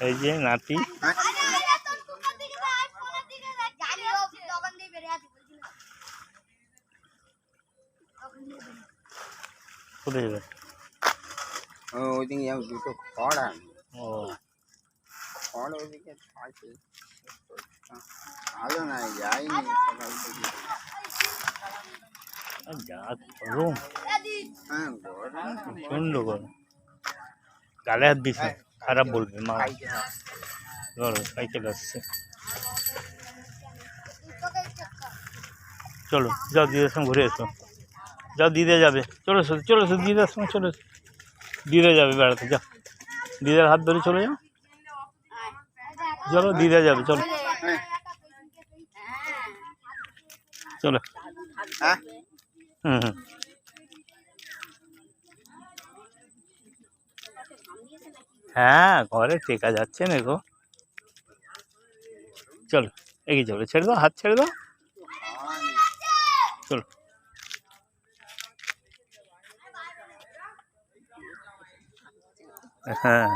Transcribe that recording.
এই যে নাতি কোথায় যাবে? ওইদিকে দুটো খড় আছে, ও খড় ওইদিকে আছে, ভালো নাই, যাইনি সকাল থেকে। যা গরম, হ্যাঁ গরম প্রচন্ড গরম। গালে হাত দিস না, খারাপ বলবে মা। ধরো সাইকেল আসছে, চলো যাও দিদার সঙ্গে ঘুরে এসো। যাও দিদা যাবে, চলো চলো দিদার সঙ্গে চলে এসো। দিদা যাবে বেড়াতে, যাও দিদার হাত ধরে চলে যাও। চলো দিদা যাবে, চলো চলো। হ্যাঁ হুম হ্যাঁ, ঘরে টেকা যাচ্ছে না গো। চলো এগিয়ে চলো, ছেড়ে দাও, হাত ছেড়ে দাও, চলো। হ্যাঁ